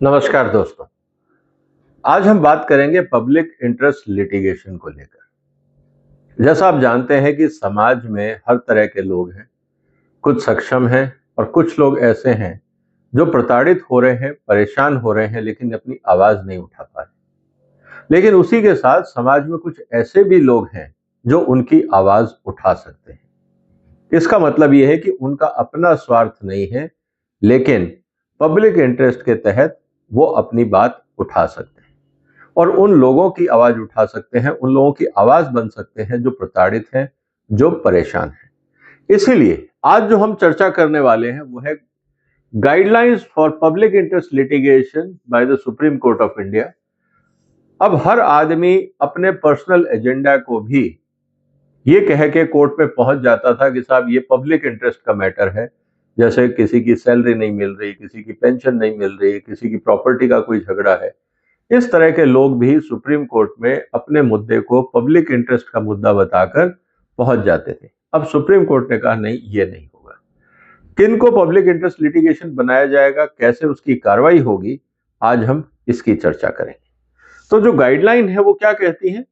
नमस्कार दोस्तों। आज हम बात करेंगे पब्लिक इंटरेस्ट लिटिगेशन को लेकर। जैसा आप जानते हैं कि समाज में हर तरह के लोग हैं, कुछ सक्षम हैं और कुछ लोग ऐसे हैं जो प्रताड़ित हो रहे हैं, परेशान हो रहे हैं, लेकिन अपनी आवाज नहीं उठा पा रहे। लेकिन उसी के साथ समाज में कुछ ऐसे भी लोग हैं जो उनकी आवाज उठा सकते हैं। इसका मतलब यह है कि उनका अपना स्वार्थ नहीं है, लेकिन पब्लिक इंटरेस्ट के तहत वो अपनी बात उठा सकते हैं और उन लोगों की आवाज उठा सकते हैं, उन लोगों की आवाज बन सकते हैं जो प्रताड़ित हैं, जो परेशान हैं। इसीलिए आज जो हम चर्चा करने वाले हैं वो है guidelines for public interest litigation by the Supreme court of India. अब हर आदमी अपने पर्सनल एजेंडा को भी ये कह के कोर्ट में पहुंच जाता था कि साहब ये पब्लिक इंटरेस्ट का मैटर है, जैसे किसी की सैलरी नहीं मिल रही, किसी की पेंशन नहीं मिल रही, किसी की प्रॉपर्टी का कोई झगड़ा है। इस तरह के लोग भी सुप्रीम कोर्ट में अपने मुद्दे को पब्लिक इंटरेस्ट का मुद्दा बताकर पहुंच जाते थे। अब सुप्रीम कोर्ट ने कहा नहीं, ये नहीं होगा। किनको पब्लिक इंटरेस्ट लिटिगेशन बनाया जाएगा, कैसे उसकी कार्रवाई होगी, आज हम इसकी चर्चा करेंगे। तो जो गाइडलाइन है वो क्या कहती है,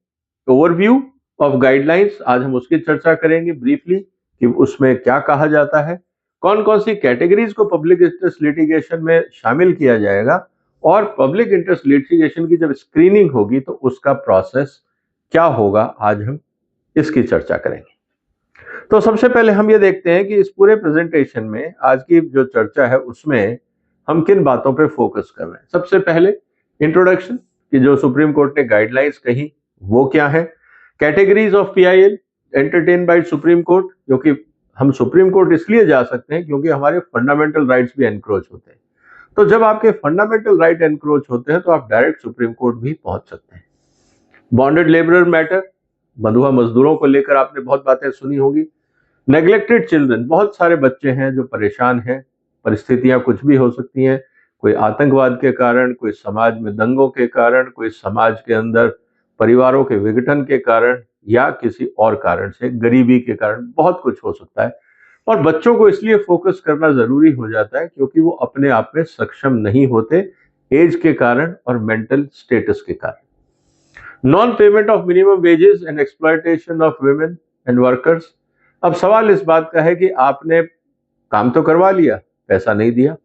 ओवरव्यू ऑफ गाइडलाइंस, आज हम उसकी चर्चा करेंगे ब्रीफली कि उसमें क्या कहा जाता है, कौन कौन सी कैटेगरीज को पब्लिक इंटरेस्ट लिटिगेशन में शामिल किया जाएगा और पब्लिक इंटरेस्ट लिटिगेशन की जब स्क्रीनिंग होगी तो उसका प्रोसेस क्या होगा, आज हम इसकी चर्चा करेंगे। तो सबसे पहले हम ये देखते हैं कि इस पूरे प्रेजेंटेशन में आज की जो चर्चा है उसमें हम किन बातों पे फोकस कर रहे हैं। सबसे पहले इंट्रोडक्शन कि जो सुप्रीम कोर्ट ने गाइडलाइंस कही वो क्या है, categories of PIL entertain by Supreme Court, जो कि हम सुप्रीम कोर्ट इसलिए जा सकते हैं क्योंकि हमारे फंडामेंटल राइट्स भी एनक्रोच होते हैं। तो जब आपके फंडामेंटल राइट एनक्रोच होते हैं तो आप डायरेक्ट सुप्रीम कोर्ट भी पहुंच सकते हैं। बॉन्डेड लेबरर मैटर, बंधुआ मजदूरों को लेकर आपने बहुत बातें सुनी होगी। नेग्लेक्टेड चिल्ड्रन, बहुत सारे बच्चे हैं जो परेशान हैं, परिस्थितियां कुछ भी हो सकती हैं, कोई आतंकवाद के कारण, कोई समाज में दंगों के कारण, कोई समाज के अंदर परिवारों के विघटन के कारण या किसी और कारण से, गरीबी के कारण, बहुत कुछ हो सकता है। और बच्चों को इसलिए फोकस करना जरूरी हो जाता है क्योंकि वो अपने आप में सक्षम नहीं होते, एज के कारण और मेंटल स्टेटस के कारण। Non payment of minimum wages and exploitation of women and workers. अब सवाल इस बात का है कि आपने काम तो करवा लिया, पैसा नहीं दिया।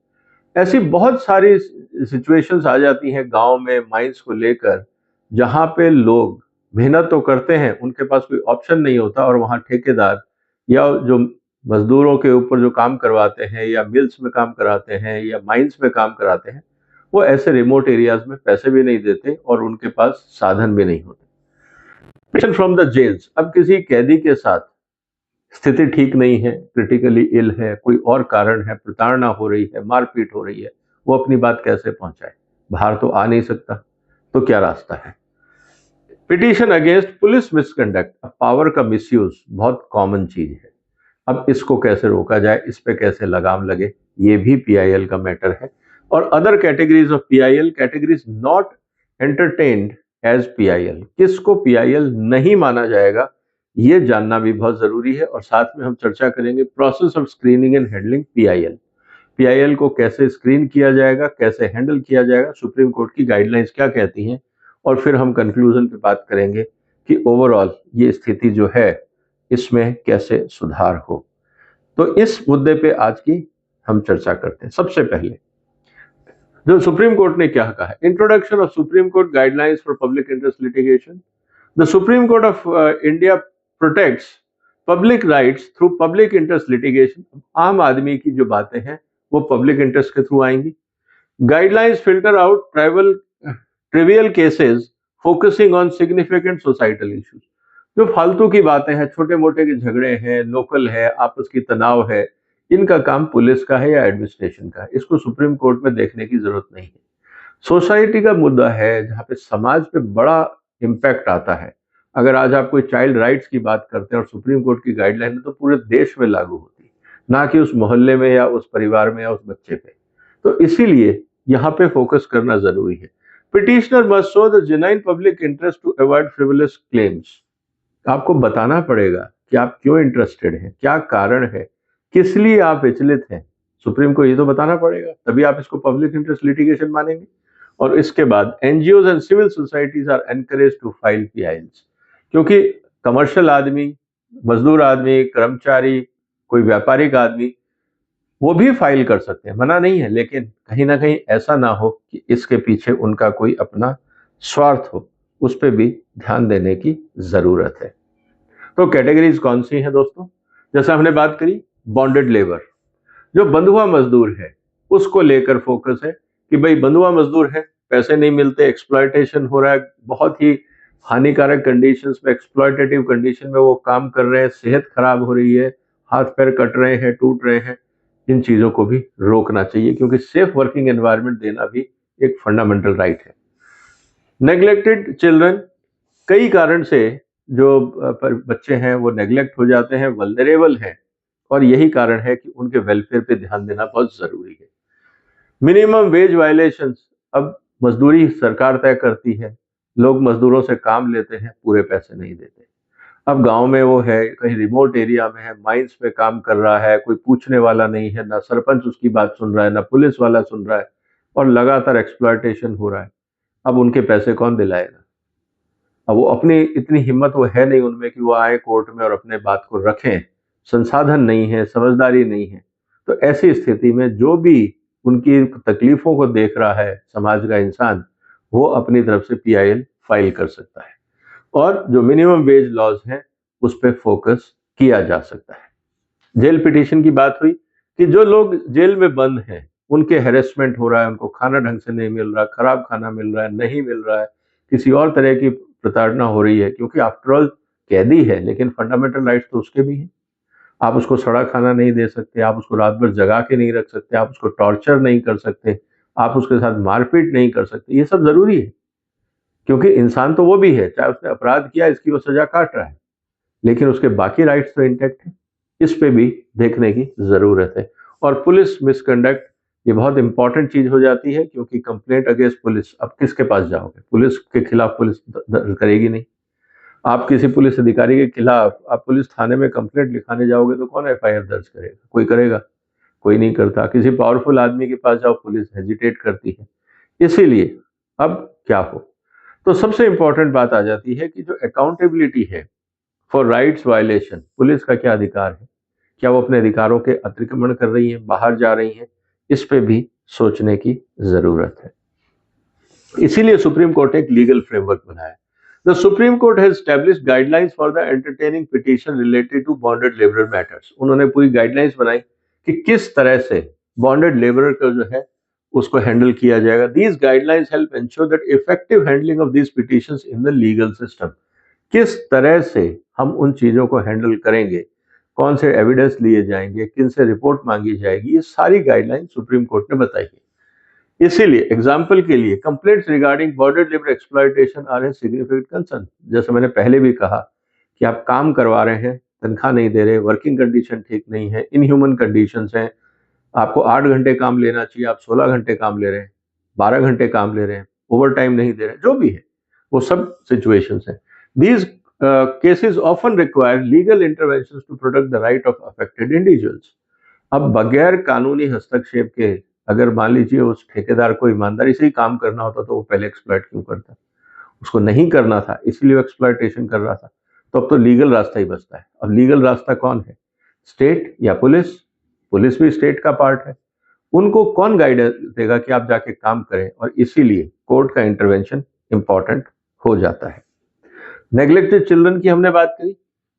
ऐसी बहुत सारी सिचुएशंस आ जाती हैं गांव में माइंस को लेकर, जहां पे लोग मेहनत तो करते हैं, उनके पास कोई ऑप्शन नहीं होता और वहां ठेकेदार या जो मजदूरों के ऊपर जो काम करवाते हैं या मिल्स में काम कराते हैं या माइंस में काम कराते हैं, वो ऐसे रिमोट एरियाज में पैसे भी नहीं देते और उनके पास साधन भी नहीं होते। फ्रॉम द जेल्स, अब किसी कैदी के साथ स्थिति ठीक नहीं है, क्रिटिकली इल है, कोई और कारण है, प्रताड़ना हो रही है, मारपीट हो रही है, वो अपनी बात कैसे पहुंचाए, बाहर तो आ नहीं सकता, तो क्या रास्ता है। Petition against police misconduct, power का मिसयूज बहुत कॉमन चीज है। अब इसको कैसे रोका जाए, इस पे कैसे लगाम लगे, ये भी पीआईएल का मैटर है। और other categories of PIL, categories not entertained as PIL, किसको पीआईएल नहीं माना जाएगा, ये जानना भी बहुत जरूरी है। और साथ में हम चर्चा करेंगे process of screening and handling PIL, PIL को कैसे स्क्रीन किया जाएगा, कैसे हैंडल किया जाएगा, सुप्रीम कोर्ट की गाइडलाइंस क्या कहती हैं, और फिर हम कंक्लूजन पे बात करेंगे कि ओवरऑल ये स्थिति जो है इसमें कैसे सुधार हो। तो इस मुद्दे पे आज की हम चर्चा करते हैं। सबसे पहले जो सुप्रीम कोर्ट ने क्या कहा है, introduction of supreme court guidelines for public interest litigation. The Supreme court of India protects public rights through public interest litigation. आम आदमी की जो बातें हैं वो पब्लिक इंटरेस्ट के थ्रू आएंगी। Guidelines filter out trivial cases focusing on significant societal issues. जो फालतू की बातें हैं, छोटे मोटे के झगड़े हैं, लोकल है, आपस की तनाव है, इनका काम पुलिस का है या एडमिनिस्ट्रेशन का है, इसको सुप्रीम कोर्ट में देखने की जरूरत नहीं है। सोसाइटी का मुद्दा है जहाँ पे समाज पे बड़ा इम्पैक्ट आता है। अगर आज आप कोई चाइल्ड राइट्स की बात करते हैं और सुप्रीम कोर्ट की गाइडलाइन तो पूरे देश में लागू होती है, ना कि उस मोहल्ले में या उस परिवार में या उस बच्चे पे। तो इसीलिए यहाँ पे फोकस करना जरूरी है। Petitioner must show the genuine public interest to avoid frivolous claims. आपको बताना पड़ेगा कि आप क्यों इंटरेस्टेड हैं, क्या कारण है, किस लिए आप विचलित हैं, सुप्रीम को ये तो बताना पड़ेगा, तभी आप इसको पब्लिक इंटरेस्ट लिटिगेशन मानेंगे। और इसके बाद NGOs and civil societies are encourage to file PILs, क्योंकि कमर्शियल आदमी, मजदूर आदमी, कर्मचारी, कोई व्यापारिक आदमी, वो भी फाइल कर सकते हैं, मना नहीं है, लेकिन कहीं ना कहीं ऐसा ना हो कि इसके पीछे उनका कोई अपना स्वार्थ हो, उस पर भी ध्यान देने की जरूरत है। तो कैटेगरीज कौन सी हैं दोस्तों? जैसा हमने बात करी, बॉन्डेड लेबर, जो बंधुआ मजदूर है उसको लेकर फोकस है कि भाई बंधुआ मजदूर है, पैसे नहीं मिलते, एक्सप्लॉयटेशन हो रहा है, बहुत ही हानिकारक कंडीशंस में, एक्सप्लॉयटेटिव कंडीशन में वो काम कर रहे हैं, सेहत खराब हो रही है, हाथ पैर कट रहे हैं, टूट रहे हैं। इन चीजों को भी रोकना चाहिए, क्योंकि सेफ वर्किंग एनवायरनमेंट देना भी एक फंडामेंटल राइट है। नेग्लेक्टेड चिल्ड्रन, कई कारण से जो बच्चे हैं वो नेग्लेक्ट हो जाते हैं, वल्नरेबल हैं, और यही कारण है कि उनके वेलफेयर पे ध्यान देना बहुत जरूरी है। मिनिमम वेज वायलेशंस, अब मजदूरी सरकार तय करती है, लोग मजदूरों से काम लेते हैं, पूरे पैसे नहीं देते। अब गांव में वो है, कहीं रिमोट एरिया में है, माइंस पे काम कर रहा है, कोई पूछने वाला नहीं है, ना सरपंच उसकी बात सुन रहा है, ना पुलिस वाला सुन रहा है, और लगातार एक्सप्लॉयटेशन हो रहा है। अब उनके पैसे कौन दिलाएगा? अब वो अपनी इतनी हिम्मत वो है नहीं उनमें कि वो आए कोर्ट में और अपने बात को रखें, संसाधन नहीं है, समझदारी नहीं है। तो ऐसी स्थिति में जो भी उनकी तकलीफों को देख रहा है समाज का इंसान, वो अपनी तरफ से पीआईएल फाइल कर सकता है, और जो मिनिमम वेज लॉज हैं उस पर फोकस किया जा सकता है। जेल पिटीशन की बात हुई कि जो लोग जेल में बंद हैं उनके हेरेसमेंट हो रहा है, उनको खाना ढंग से नहीं मिल रहा, खराब खाना मिल रहा है, नहीं मिल रहा है, किसी और तरह की प्रताड़ना हो रही है, क्योंकि आफ्टरऑल कैदी है, लेकिन फंडामेंटल राइट्स तो उसके भी हैं। आप उसको सड़ा खाना नहीं दे सकते, आप उसको रात भर जगा के नहीं रख सकते, आप उसको टॉर्चर नहीं कर सकते, आप उसके साथ मारपीट नहीं कर सकते। ये सब जरूरी है, क्योंकि इंसान तो वो भी है, चाहे उसने अपराध किया, इसकी वो सजा काट रहा है, लेकिन उसके बाकी राइट्स तो इंटैक्ट है। इस पे भी देखने की जरूरत है। और पुलिस मिसकंडक्ट, ये बहुत इंपॉर्टेंट चीज हो जाती है, क्योंकि कंप्लेंट अगेंस्ट पुलिस, अब किसके पास जाओगे? पुलिस के खिलाफ पुलिस दर्ज करेगी नहीं। आप किसी पुलिस अधिकारी के खिलाफ आप पुलिस थाने में कंप्लेंट लिखाने जाओगे तो कौन एफआईआर दर्ज करेगा? कोई करेगा? कोई नहीं करता। किसी पावरफुल आदमी के पास जाओ, पुलिस हेजिटेट करती है। इसीलिए अब क्या हो, तो सबसे इंपॉर्टेंट बात आ जाती है कि जो अकाउंटेबिलिटी है फॉर राइट्स वायलेशन, पुलिस का क्या अधिकार है, क्या वो अपने अधिकारों के अतिक्रमण कर रही है, बाहर जा रही है? इस पे भी सोचने की जरूरत है। इसीलिए सुप्रीम कोर्ट ने एक लीगल फ्रेमवर्क बनाया। The Supreme Court has established guidelines for the entertaining petition related to bonded labour matters. उन्होंने पूरी गाइडलाइंस बनाई कि किस तरह से बॉन्डेड लेबर का जो है उसको हैंडल किया जाएगा। These guidelines help ensure that effective handling of these petitions in the legal system. किस तरह से हम उन चीजों को हैंडल करेंगे, कौन से एविडेंस लिए जाएंगे, किन से रिपोर्ट मांगी जाएगी, ये सारी गाइडलाइन सुप्रीम कोर्ट ने बताई है। इसीलिए एग्जाम्पल के लिए complaints regarding border labour exploitation are a significant concern. जैसे मैंने पहले भी कहा कि आप काम करवा रहे हैं, तनख्वाह नहीं दे रहे, वर्किंग कंडीशन ठीक नहीं है, इनह्यूमन कंडीशंस हैं, आपको 8 घंटे काम लेना चाहिए, आप 16 घंटे काम ले रहे हैं, 12 घंटे काम ले रहे हैं, ओवर टाइम नहीं दे रहे, जो भी है वो सब सिचुएशंस हैं। These cases often require legal interventions to protect the right of affected individuals. अब बगैर कानूनी हस्तक्षेप के अगर मान लीजिए उस ठेकेदार को ईमानदारी से ही काम करना होता तो वो पहले एक्सप्लॉइट क्यों करता? उसको नहीं करना था, इसलिए वो एक्सप्लॉइटेशन कर रहा था। तो अब तो लीगल रास्ता ही बचता है। अब लीगल रास्ता कौन है? स्टेट या पुलिस? पुलिस भी स्टेट का पार्ट है। उनको कौन गाइडेंस देगा कि आप जाके काम करें? और इसीलिए कोर्ट का इंटरवेंशन इंपॉर्टेंट हो जाता है। नेग्लेक्टेड चिल्ड्रन की हमने बात करी,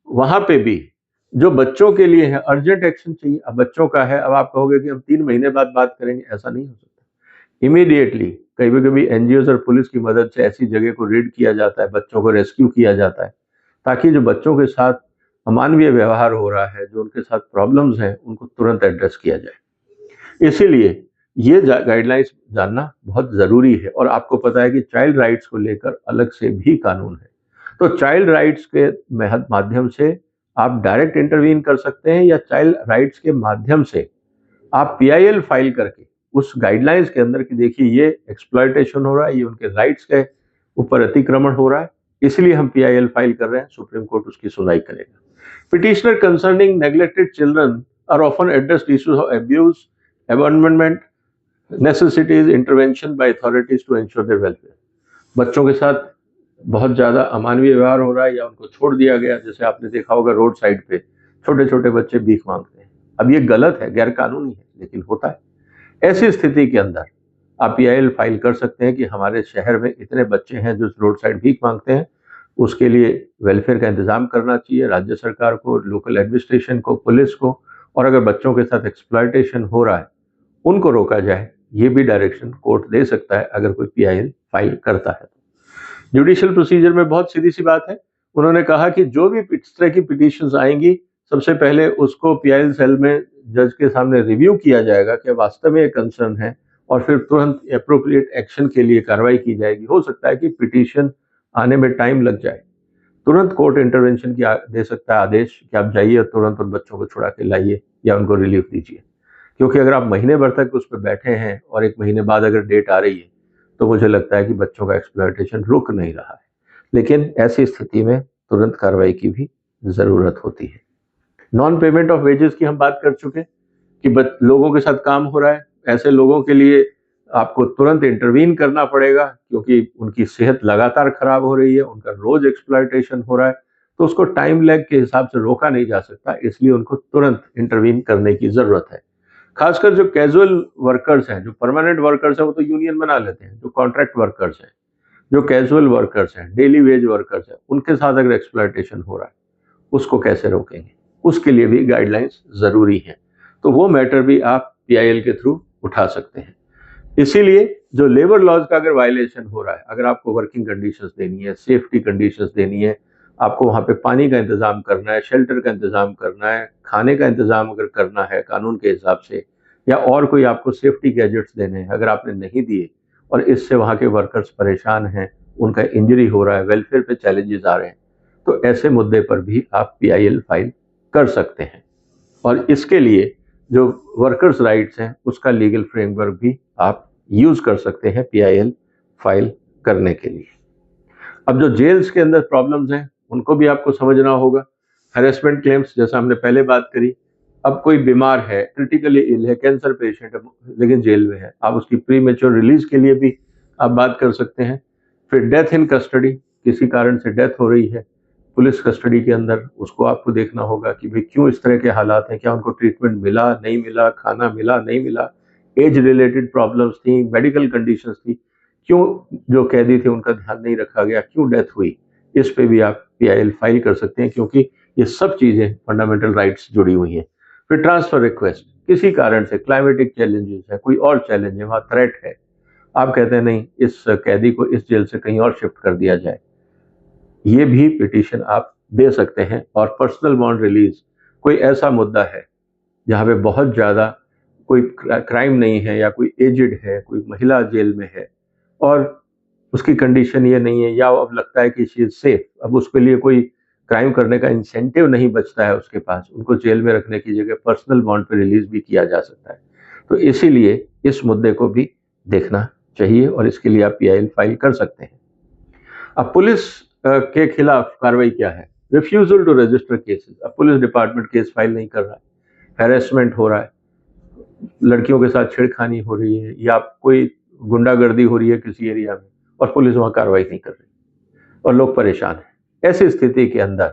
वहां पे भी जो बच्चों के लिए है अर्जेंट एक्शन चाहिए। अब बच्चों का है, अब आप कहोगे कि हम 3 महीने बाद बात करेंगे, ऐसा नहीं हो सकता। इमीडिएटली कभी कभी एनजीओ और पुलिस की मदद से ऐसी जगह को रेड किया जाता है, बच्चों को रेस्क्यू किया जाता है, ताकि जो बच्चों के साथ अमानवीय व्यवहार हो रहा है, जो उनके साथ प्रॉब्लम्स हैं, उनको तुरंत एड्रेस किया जाए। इसीलिए ये गाइडलाइंस जानना बहुत जरूरी है। और आपको पता है कि चाइल्ड राइट्स को लेकर अलग से भी कानून है। तो चाइल्ड राइट्स के माध्यम से आप डायरेक्ट इंटरवीन कर सकते हैं, या चाइल्ड राइट्स के माध्यम से आप पीआईएल फाइल करके उस गाइडलाइंस के अंदर की देखिए ये एक्सप्लॉयटेशन हो रहा है, ये उनके राइट्स के ऊपर अतिक्रमण हो रहा है, इसलिए हम पीआईएल फाइल कर रहे हैं, सुप्रीम कोर्ट उसकी सुनवाई करेगा। Petitioner concerning neglected children are often addressed issues of abuse, abandonment necessitates intervention by authorities to ensure their welfare। बच्चों के साथ बहुत ज़्यादा अमानवीय व्यवहार हो रहा है या उनको छोड़ दिया गया, जैसे आपने देखा होगा रोड साइड पे छोटे छोटे बच्चे भीख मांगते हैं। अब ये गलत है, गैर कानूनी है, लेकिन होता है। ऐसी स्थिति के अंदर आप PIL फाइल कर सकते हैं कि हमारे शहर में इतने बच्चे हैं जो रोड साइड भीख मांगते हैं, उसके लिए वेलफेयर का इंतजाम करना चाहिए राज्य सरकार को, लोकल एडमिनिस्ट्रेशन को, पुलिस को, और अगर बच्चों के साथ एक्सप्लॉयटेशन हो रहा है उनको रोका जाए। ये भी डायरेक्शन कोर्ट दे सकता है अगर कोई PIL फाइल करता है। जुडिशियल प्रोसीजर में बहुत सीधी सी बात है, उन्होंने कहा कि जो भी इस तरह की पिटीशंस आएंगी सबसे पहले उसको PIL सेल में जज के सामने रिव्यू किया जाएगा कि वास्तव में ये कंसर्न है, और फिर तुरंत एप्रोप्रिएट एक्शन के लिए कार्रवाई की जाएगी। हो सकता है कि पिटीशन आने में टाइम लग जाए, तुरंत कोर्ट इंटरवेंशन की दे सकता है आदेश कि आप जाइए तुरंत उन बच्चों को छुड़ा के लाइए या उनको रिलीफ दीजिए। क्योंकि अगर आप महीने भर तक उस पर बैठे हैं और 1 महीने बाद अगर डेट आ रही है तो मुझे लगता है कि बच्चों का एक्सप्लॉयटेशन रुक नहीं रहा है। लेकिन ऐसी स्थिति में तुरंत कार्रवाई की भी जरूरत होती है। नॉन पेमेंट ऑफ वेजेस की हम बात कर चुके कि लोगों के साथ काम हो रहा है, ऐसे लोगों के लिए आपको तुरंत इंटरवीन करना पड़ेगा क्योंकि उनकी सेहत लगातार खराब हो रही है, उनका रोज एक्सप्लॉयटेशन हो रहा है, तो उसको टाइम लैग के हिसाब से रोका नहीं जा सकता, इसलिए उनको तुरंत इंटरवीन करने की जरूरत है। खासकर जो कैजुअल वर्कर्स हैं, जो परमानेंट वर्कर्स हैं वो तो यूनियन बना लेते हैं, जो कॉन्ट्रैक्ट वर्कर्स हैं, जो कैजुअल वर्कर्स हैं, डेली वेज वर्कर्स हैं, उनके साथ अगर एक्सप्लॉयटेशन हो रहा है उसको कैसे रोकेंगे, उसके लिए भी गाइडलाइंस जरूरी हैं। तो वो मैटर भी आप PIL के थ्रू उठा सकते हैं। इसीलिए जो लेबर लॉज का अगर वायलेशन हो रहा है, अगर आपको वर्किंग कंडीशंस देनी है, सेफ्टी कंडीशंस देनी है, आपको वहां पे पानी का इंतजाम करना है, शेल्टर का इंतजाम करना है, खाने का इंतजाम अगर करना है कानून के हिसाब से, या और कोई आपको सेफ्टी गैजेट्स देने हैं, अगर आपने नहीं दिए और इससे वहां के वर्कर्स परेशान हैं, उनका इंजरी हो रहा है, वेलफेयर पे चैलेंजेस आ रहे हैं, तो ऐसे मुद्दे पर भी आप PIL फाइल कर सकते हैं। और इसके लिए जो वर्कर्स राइट्स हैं उसका लीगल फ्रेमवर्क भी आप यूज कर सकते हैं PIL फाइल करने के लिए। अब जो जेल्स के अंदर प्रॉब्लम्स हैं उनको भी आपको समझना होगा। हैरेसमेंट क्लेम्स, जैसा हमने पहले बात करी, अब कोई बीमार है, क्रिटिकली इल है, कैंसर पेशेंट है, लेकिन जेल में है, आप उसकी प्री मेच्योर रिलीज के लिए भी आप बात कर सकते हैं। फिर डेथ इन कस्टडी, किसी कारण से डेथ हो रही है पुलिस कस्टडी के अंदर, उसको आपको देखना होगा कि भाई क्यों इस तरह के हालात हैं, क्या उनको ट्रीटमेंट मिला नहीं मिला, खाना मिला नहीं मिला, एज रिलेटेड प्रॉब्लम्स थी, मेडिकल कंडीशंस थी, क्यों जो कैदी थे उनका ध्यान नहीं रखा गया, क्यों डेथ हुई, इस पे भी आप PIL फाइल कर सकते हैं क्योंकि ये सब चीजें फंडामेंटल राइट्स जुड़ी हुई हैं। फिर ट्रांसफर रिक्वेस्ट, किसी कारण से क्लाइमेटिक चैलेंजेस है, कोई और चैलेंज है, वहां थ्रेट है, आप कहते हैं नहीं इस कैदी को इस जेल से कहीं और शिफ्ट कर दिया जाए, ये भी पिटीशन आप दे सकते हैं। और पर्सनल बॉन्ड रिलीज, कोई ऐसा मुद्दा है जहां पे बहुत ज्यादा कोई क्राइम नहीं है या कोई एजिड है, कोई महिला जेल में है और उसकी कंडीशन ये नहीं है, या अब लगता है कि शी इज सेफ, अब उसके लिए कोई क्राइम करने का इंसेंटिव नहीं बचता है उसके पास, उनको जेल में रखने की जगह पर्सनल बॉन्ड पे रिलीज भी किया जा सकता है। तो इसीलिए इस मुद्दे को भी देखना चाहिए और इसके लिए आप PIL फाइल कर सकते हैं। अब पुलिस के खिलाफ कार्रवाई क्या है? Refusal to register cases. अब पुलिस डिपार्टमेंट केस फाइल नहीं कर रहा है, हैरेसमेंट हो रहा है, लड़कियों के साथ छेड़खानी हो रही है या कोई गुंडागर्दी हो रही है किसी एरिया में और पुलिस वहां कार्रवाई नहीं कर रही और लोग परेशान हैं। ऐसी स्थिति के अंदर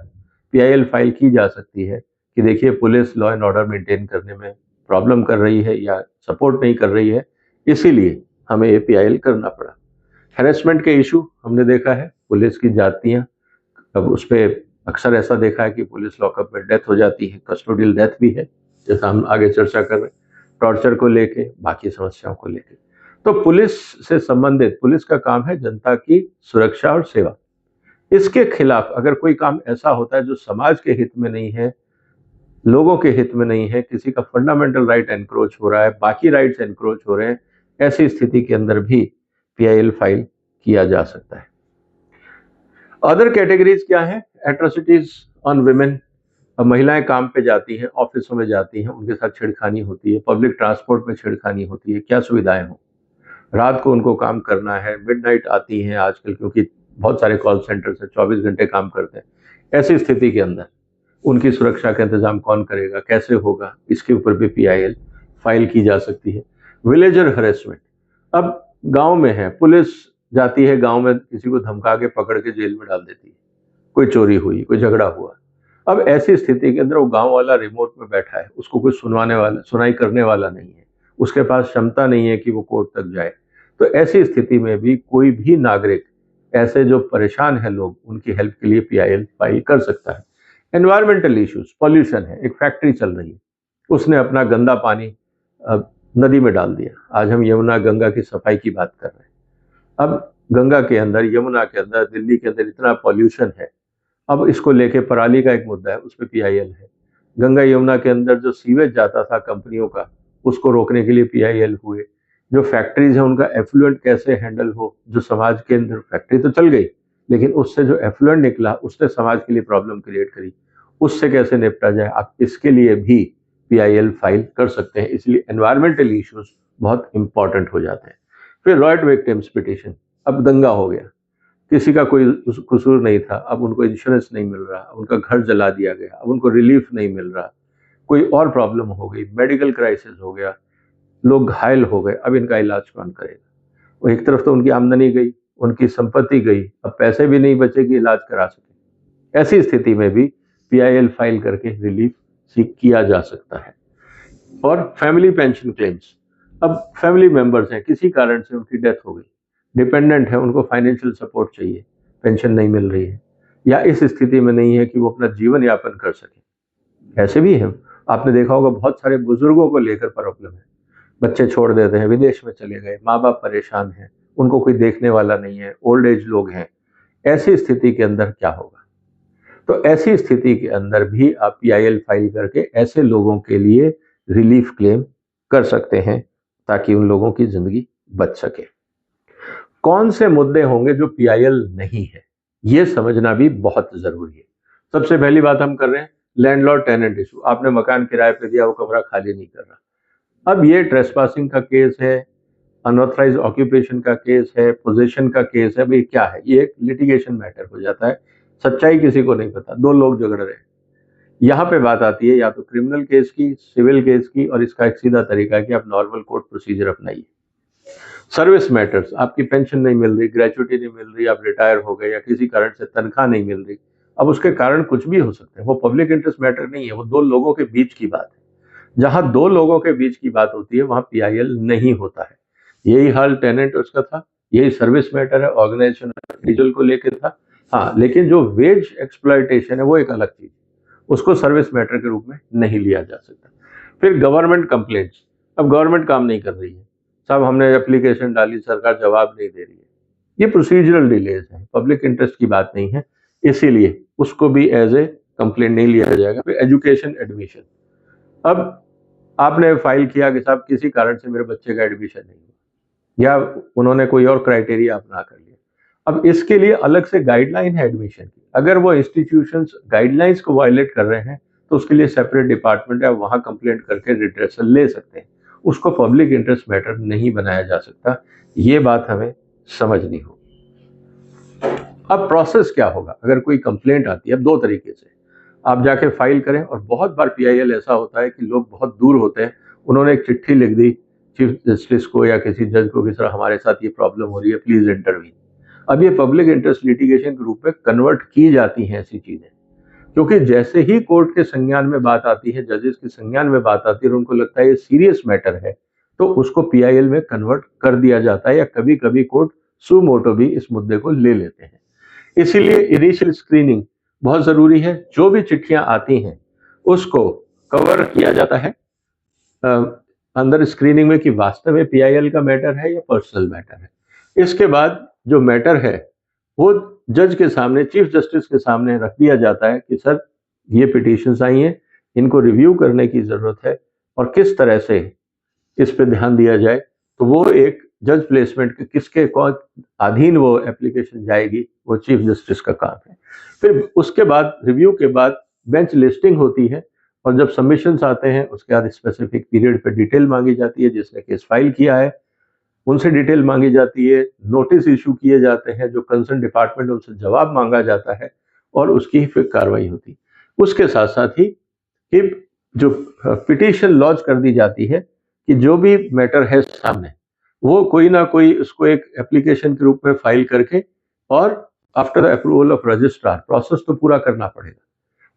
PIL फाइल की जा सकती है कि देखिए police law and order maintain करने में प्रॉब्लम कर रही है या सपोर्ट नहीं कर रही है, इसीलिए हमें ये PIL करना पड़ा। हैरेसमेंट के इशू हमने देखा है, पुलिस की जातियां, अब उस पर अक्सर ऐसा देखा है कि पुलिस लॉकअप में डेथ हो जाती है, कस्टोडियल डेथ भी है, जैसा हम आगे चर्चा कर रहे हैं, टॉर्चर को लेके, बाकी समस्याओं को लेके। तो पुलिस से संबंधित, पुलिस का काम है जनता की सुरक्षा और सेवा, इसके खिलाफ अगर कोई काम ऐसा होता है जो समाज के हित में नहीं है, लोगों के हित में नहीं है, किसी का फंडामेंटल राइट एनक्रोच हो रहा है, बाकी राइट्स एनक्रोच हो रहे हैं, ऐसी स्थिति के अंदर भी PIL फाइल किया जा सकता है। अदर कैटेगरीज क्या है? एट्रोसिटीज ऑन वुमेन, महिलाएं काम पे जाती हैं, ऑफिसों में जाती हैं, उनके साथ छेड़खानी होती है, पब्लिक ट्रांसपोर्ट में छेड़खानी होती है, क्या सुविधाएं हो, रात को उनको काम करना है, मिडनाइट आती हैं आजकल क्योंकि बहुत सारे कॉल सेंटर से 24 घंटे काम करते हैं, ऐसी स्थिति के अंदर उनकी सुरक्षा का इंतजाम कौन करेगा, कैसे होगा, इसके ऊपर भी PIL फाइल की जा सकती है। विलेजर हरेसमेंट, अब गांव में है, पुलिस जाती है गांव में, किसी को धमका के पकड़ के जेल में डाल देती है, कोई चोरी हुई, कोई झगड़ा हुआ। अब ऐसी स्थिति के अंदर वो गांव वाला रिमोट में बैठा है, उसको कोई सुनाई करने वाला नहीं है, उसके पास क्षमता नहीं है कि वो कोर्ट तक जाए। तो ऐसी स्थिति में भी कोई भी नागरिक, ऐसे जो परेशान है लोग, उनकी हेल्प के लिए पीआईएल फाइल कर सकता है। एनवायरमेंटल इश्यूज, पॉल्यूशन है, एक फैक्ट्री चल रही है, उसने अपना गंदा पानी नदी में डाल दिया। आज हम यमुना गंगा की सफाई की बात कर रहे हैं। अब गंगा के अंदर, यमुना के अंदर, दिल्ली के अंदर इतना पॉल्यूशन है, अब इसको लेके पराली का एक मुद्दा है, उस पर पीआईएल है। गंगा यमुना के अंदर जो सीवेज जाता था कंपनियों का, उसको रोकने के लिए पीआईएल हुए। जो फैक्ट्रीज है उनका एफ्लुएंट कैसे हैंडल हो, जो समाज के अंदर, फैक्ट्री तो चल गई लेकिन उससे जो एफ्लुएंट निकला उसने समाज के लिए प्रॉब्लम क्रिएट करी, उससे कैसे निपटा जाए, आप इसके लिए भी पीआईएल फाइल कर सकते हैं। इसलिए एनवायरमेंटल इश्यूज बहुत इंपॉर्टेंट हो जाते हैं। फिर रॉयट विक्टिम्स पिटीशन, अब दंगा हो गया, किसी का कोई कसूर नहीं था, अब उनको इंश्योरेंस नहीं मिल रहा, उनका घर जला दिया गया, अब उनको रिलीफ नहीं मिल रहा, कोई और प्रॉब्लम हो गई, मेडिकल क्राइसिस हो गया, लोग घायल हो गए, अब इनका इलाज कौन करेगा? वो एक तरफ तो उनकी आमदनी गई, उनकी संपत्ति गई, अब पैसे भी नहीं बचे कि इलाज करा सके। ऐसी स्थिति में भी पीआईएल फाइल करके रिलीफ सीख किया जा सकता है। और फैमिली पेंशन क्लेम्स, अब फैमिली मेंबर्स हैं, किसी कारण से उनकी डेथ हो गई, डिपेंडेंट है, उनको फाइनेंशियल सपोर्ट चाहिए, पेंशन नहीं मिल रही है, या इस स्थिति में नहीं है कि वो अपना जीवन यापन कर सके। ऐसे भी हैं, आपने देखा होगा बहुत सारे बुजुर्गों को लेकर प्रॉब्लम है, बच्चे छोड़ देते हैं, विदेश में चले गए, माँ बाप परेशान हैं, उनको कोई देखने वाला नहीं है, ओल्ड एज लोग हैं। ऐसी स्थिति के अंदर क्या होगा? तो ऐसी स्थिति के अंदर भी आप पीआईएल फाइल करके ऐसे लोगों के लिए रिलीफ क्लेम कर सकते हैं, ताकि उन लोगों की जिंदगी बच सके। कौन से मुद्दे होंगे जो पीआईएल नहीं है, ये समझना भी बहुत जरूरी है। सबसे पहली बात हम कर रहे हैं लैंडलॉर्ड टेनेंट इशू, आपने मकान किराए पे दिया, वो कमरा खाली नहीं कर रहा। अब ये ट्रेसपासिंग का केस है, अनऑथराइज ऑक्यूपेशन का केस है, पोजीशन का केस है, भाई क्या है, ये एक लिटिगेशन मैटर हो जाता है, सच्चाई किसी को नहीं पता, दो लोग झगड़ रहे हैं। यहाँ पे बात आती है या तो क्रिमिनल केस की, सिविल केस की, और इसका एक सीधा तरीका है कि आप नॉर्मल कोर्ट प्रोसीजर अपनाइए। सर्विस मैटर्स, आपकी पेंशन नहीं मिल रही, ग्रेचुइटी नहीं मिल रही, आप रिटायर हो गए, या किसी कारण से तनख्वाह नहीं मिल रही, अब उसके कारण कुछ भी हो सकते हैं, वो पब्लिक इंटरेस्ट मैटर नहीं है, वो दो लोगों के बीच की बात है। जहां दो लोगों के बीच की बात होती है वहां पीआईएल नहीं होता है। यही हाल टेनेंट उसका था, यही सर्विस मैटर है, ऑर्गेनाइजेशन डीजल को लेकर था। हाँ, लेकिन जो वेज एक्सप्लॉयटेशन है वो एक अलग चीज, उसको सर्विस मैटर के रूप में नहीं लिया जा सकता। फिर गवर्नमेंट कंप्लेंट्स, अब गवर्नमेंट काम नहीं कर रही है, साहब हमने एप्लीकेशन डाली, सरकार जवाब नहीं दे रही है, ये प्रोसीजरल डिलेज है, पब्लिक इंटरेस्ट की बात नहीं है, इसीलिए उसको भी एज ए कंप्लेंट नहीं लिया जाएगा। फिर एजुकेशन एडमिशन, अब आपने फाइल किया कि साहब किसी कारण से मेरे बच्चे का एडमिशन नहीं हुआ, या उन्होंने कोई और क्राइटेरिया अपना कर लिया, अब इसके लिए अलग से गाइडलाइन है एडमिशन की। अगर वो इंस्टीट्यूशंस गाइडलाइंस को वायलेट कर रहे हैं तो उसके लिए सेपरेट डिपार्टमेंट है, वहां कंप्लेंट करके रिड्रेसल ले सकते हैं, उसको पब्लिक इंटरेस्ट मैटर नहीं बनाया जा सकता। ये बात हमें समझनी होगी। अब प्रोसेस क्या होगा अगर कोई कंप्लेंट आती है? अब दो तरीके से आप जाके फाइल करें, और बहुत बार पीआईएल ऐसा होता है कि लोग बहुत दूर होते हैं, उन्होंने एक चिट्ठी लिख दी चीफ जस्टिस को या किसी जज को कि सर हमारे साथ ये प्रॉब्लम हो रही है, प्लीज इंटरवीन। अब ये पब्लिक इंटरेस्ट लिटिगेशन के रूप में कन्वर्ट की जाती हैं ऐसी चीजें, क्योंकि जैसे ही कोर्ट के संज्ञान में बात आती है, जजेस के संज्ञान में बात आती है और उनको लगता है ये सीरियस मैटर है, तो उसको पीआईएल में कन्वर्ट कर दिया जाता है, या कभी कभी कोर्ट सू मोटो भी इस मुद्दे को ले लेते हैं। इसीलिए इनिशियल स्क्रीनिंग बहुत जरूरी है, जो भी चिट्ठियां आती हैं उसको कवर किया जाता है अंदर स्क्रीनिंग में कि वास्तव में पीआईएल का मैटर है या पर्सनल मैटर है। इसके बाद जो मैटर है वो जज के सामने, चीफ जस्टिस के सामने रख दिया जाता है कि सर ये पिटीशंस आई हैं, इनको रिव्यू करने की जरूरत है, और किस तरह से इस पे ध्यान दिया जाए। तो वो एक जज प्लेसमेंट के किसके कौन अधीन वो एप्लीकेशन जाएगी, वो चीफ जस्टिस का काम है। फिर उसके बाद रिव्यू के बाद बेंच लिस्टिंग होती है, और जब सबमिशंस आते हैं उसके बाद स्पेसिफिक पीरियड पे डिटेल मांगी जाती है, जिसने केस फाइल किया है उनसे डिटेल मांगी जाती है, नोटिस इशू किए जाते हैं, जो कंसर्न डिपार्टमेंट है उनसे जवाब मांगा जाता है, और उसकी फिर कार्रवाई होती है। उसके साथ साथ ही कि जो पिटीशन लॉन्च कर दी जाती है कि जो भी मैटर है सामने, वो कोई ना कोई उसको एक एप्लीकेशन के रूप में फाइल करके और after the approval of registrar process तो पूरा करना पड़ेगा।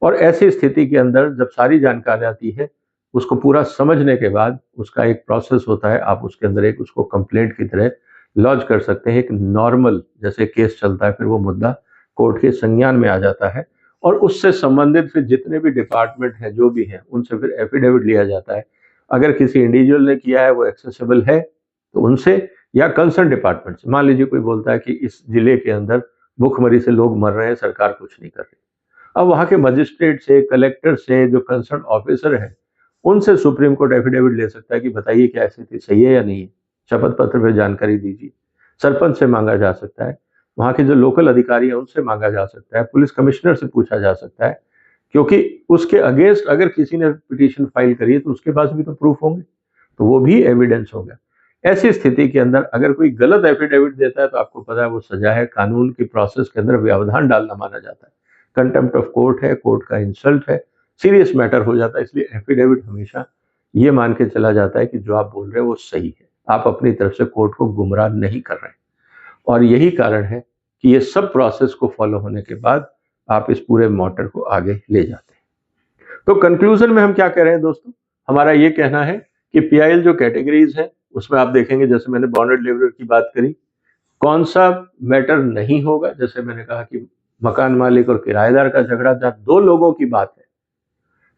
और ऐसी स्थिति के अंदर जब सारी जानकारी आती है, उसको पूरा समझने के बाद उसका एक प्रोसेस होता है, आप उसके अंदर एक उसको कंप्लेंट की तरह लॉन्च कर सकते हैं। एक नॉर्मल जैसे केस चलता है, फिर वो मुद्दा कोर्ट के संज्ञान में आ जाता है और उससे संबंधित फिर जितने भी डिपार्टमेंट हैं जो भी हैं उनसे फिर एफिडेविट लिया जाता है। अगर किसी इंडिविजुअल ने किया है वो एक्सेसिबल है तो उनसे, या कंसर्न डिपार्टमेंट से। मान लीजिए कोई बोलता है कि इस जिले के अंदर भूखमरी से लोग मर रहे हैं, सरकार कुछ नहीं कर रही। अब वहां के मजिस्ट्रेट से, कलेक्टर से, जो कंसर्न ऑफिसर है, उनसे सुप्रीम कोर्ट एफिडेविट ले सकता है कि बताइए क्या स्थिति सही है या नहीं है, शपथ पत्र पर जानकारी दीजिए। सरपंच से मांगा जा सकता है, वहां के जो लोकल अधिकारी है उनसे मांगा जा सकता है, पुलिस कमिश्नर से पूछा जा सकता है, क्योंकि उसके अगेंस्ट अगर किसी ने पिटीशन फाइल करी है तो उसके पास भी तो प्रूफ होंगे, तो वो भी एविडेंस होगा। ऐसी स्थिति के अंदर अगर कोई गलत एफिडेविट देता है तो आपको पता है वो सजा है, कानून की प्रोसेस के अंदर व्यवधान डालना माना जाता है, कंटेम्प्ट ऑफ कोर्ट है, कोर्ट का इंसल्ट है, सीरियस मैटर हो जाता है। इसलिए एफिडेविट हमेशा ये मान के चला जाता है कि जो आप बोल रहे हैं वो सही है, आप अपनी तरफ से कोर्ट को गुमराह नहीं कर रहे हैं। और यही कारण है कि ये सब प्रोसेस को फॉलो होने के बाद आप इस पूरे मैटर को आगे ले जाते हैं। तो कंक्लूजन में हम क्या कह रहे हैं दोस्तों, हमारा ये कहना है कि पीआईएल जो कैटेगरीज है उसमें आप देखेंगे, जैसे मैंने बॉन्डेड लेबर की बात करी, कौन सा मैटर नहीं होगा। जैसे मैंने कहा कि मकान मालिक और किराएदार का झगड़ा, जहां दो लोगों की बात है,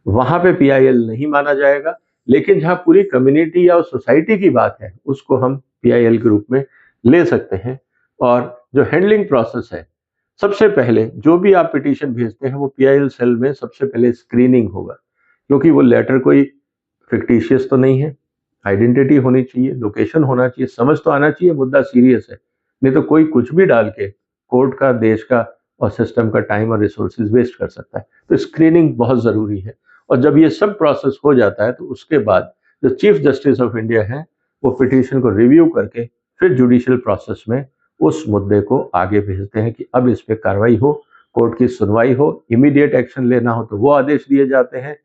वहां पे पीआईएल नहीं माना जाएगा। लेकिन जहां पूरी कम्युनिटी या सोसाइटी की बात है उसको हम पीआईएल के रूप में ले सकते हैं। और जो हैंडलिंग प्रोसेस है, सबसे पहले जो भी आप पिटीशन भेजते हैं वो पीआईएल सेल में सबसे पहले स्क्रीनिंग होगा, क्योंकि वो लेटर कोई फिक्टिशियस तो नहीं है, आइडेंटिटी होनी चाहिए, लोकेशन होना चाहिए, समझ तो आना चाहिए मुद्दा सीरियस है, नहीं तो कोई कुछ भी डाल के कोर्ट का, देश का और सिस्टम का टाइम और रिसोर्सेज वेस्ट कर सकता है। तो स्क्रीनिंग बहुत जरूरी है। और जब ये सब प्रोसेस हो जाता है तो उसके बाद जो चीफ जस्टिस ऑफ इंडिया है वो पिटीशन को रिव्यू करके फिर जुडिशियल प्रोसेस में उस मुद्दे को आगे भेजते हैं कि अब इस पे कार्रवाई हो, कोर्ट की सुनवाई हो, इमीडिएट एक्शन लेना हो तो वो आदेश दिए जाते हैं,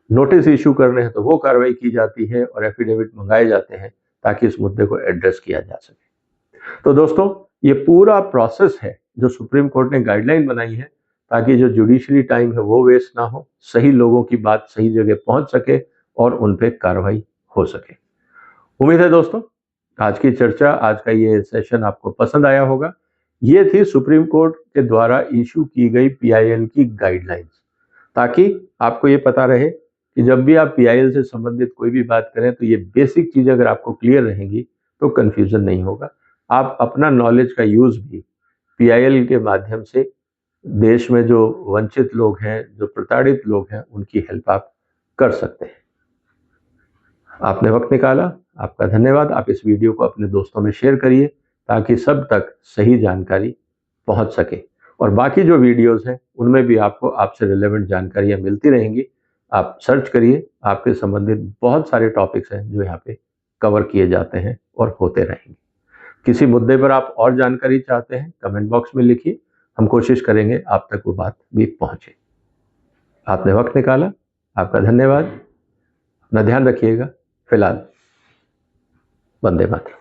नोटिस इशू करने हैं तो वो कार्रवाई की जाती है और एफिडेविट मंगाए जाते हैं ताकि इस मुद्दे को एड्रेस किया जा सके। तो दोस्तों, ये पूरा प्रोसेस है जो सुप्रीम कोर्ट ने गाइडलाइन बनाई है ताकि जो जुडिशरी टाइम है वो वेस्ट ना हो, सही लोगों की बात सही जगह पहुंच सके और उन पे कार्रवाई हो सके। उम्मीद है दोस्तों आज की चर्चा, आज का ये सेशन आपको पसंद आया होगा। ये थी सुप्रीम कोर्ट के द्वारा इशू की गई पीआईएल की गाइडलाइंस, ताकि आपको ये पता रहे कि जब भी आप पीआईएल से संबंधित कोई भी बात करें तो ये बेसिक चीजें अगर आपको क्लियर रहेंगी तो कंफ्यूजन नहीं होगा। आप अपना नॉलेज का यूज भी पीआईएल के माध्यम से देश में जो वंचित लोग हैं, जो प्रताड़ित लोग हैं, उनकी हेल्प आप कर सकते हैं। आपने वक्त निकाला, आपका धन्यवाद। आप इस वीडियो को अपने दोस्तों में शेयर करिए ताकि सब तक सही जानकारी पहुंच सके। और बाकी जो वीडियोस हैं उनमें भी आपको आपसे रिलेवेंट जानकारियां मिलती रहेंगी। आप सर्च करिए, आपके संबंधित बहुत सारे टॉपिक्स हैं जो यहाँ पे कवर किए जाते हैं और होते रहेंगे। किसी मुद्दे पर आप और जानकारी चाहते हैं, कमेंट बॉक्स में लिखिए, हम कोशिश करेंगे आप तक वो बात भी पहुंचे। आपने वक्त निकाला, आपका धन्यवाद। अपना ध्यान रखिएगा। फिलहाल वंदे मातरम।